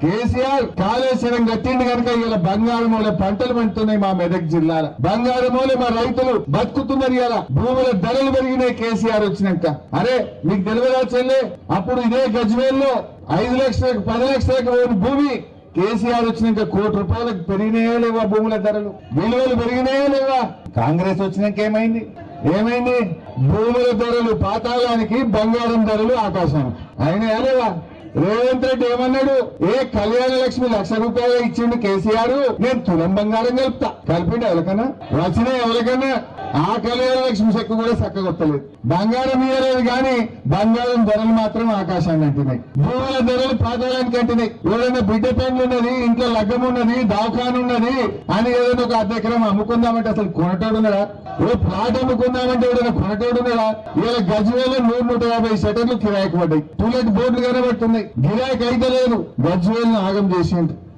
కేసీఆర్ కాళేశ్వరం కట్టిండి కనుక ఇలా బంగారమూల పంటలు పండుతున్నాయి మా మెదక్ జిల్లాలో. బంగారమూల మా రైతులు బతుకుతున్నారు. ఇలా భూముల ధరలు పెరిగినాయి కేసీఆర్ వచ్చినాక. అరే మీకు తెలియదా చెల్లె, అప్పుడు ఇదే గజ్వేల్లో 5 లక్షలకు 10 లక్షలకు భూమి కేసీఆర్ వచ్చినాక ₹1 కోటి పెరిగినాయో లేవా? భూముల ధరలు విలువలు పెరిగినాయో లేవా? కాంగ్రెస్ వచ్చినాక ఏమైంది? భూముల ధరలు పాతాళానికి, బంగారం ధరలు ఆకాశానికి అయినా లేవా? రేవంత్ రెడ్డి ఏమన్నాడు? కళ్యాణ లక్ష్మి ₹1,00,000 ఇచ్చిండు కేసీఆర్, నేను తులం బంగారం కలుపుతా. కలిపిండు ఎవరికన్నా? వచ్చిన ఎవరికన్నా? ఆ కళ్యాణ లక్ష్మి చెక్కు కూడా చక్కగొత్తలేదు. బంగారం ఇయ్యలేదు కానీ బంగారం ధరలు మాత్రం ఆకాశాన్ని అంటున్నాయి. భూముల ధరలు పాతాళానికి అంటున్నాయి. ఎవరైనా బిడ్డ పెండ్లు ఉన్నది, ఇంట్లో లగ్గం ఉన్నది, దవాఖాన ఉన్నది అని ఏదైనా ఒక అర్ధ ఎకరం అమ్ముకుందామంటే అసలు కొనటోడున్నాడా? ప్లాట్ అమ్ముకుందామంటే ఎవరైనా కొనటోడున్నాడా? ఇలా గజ్వేల్లో 100-150 షటర్లు కిరాయికి పడ్డాయి. టూలెట్ బోర్డులు కనబడుతున్నాయి. గిరాయికి అయితే లేదు. గజ్వేల్ని ఆగం చేసిండు.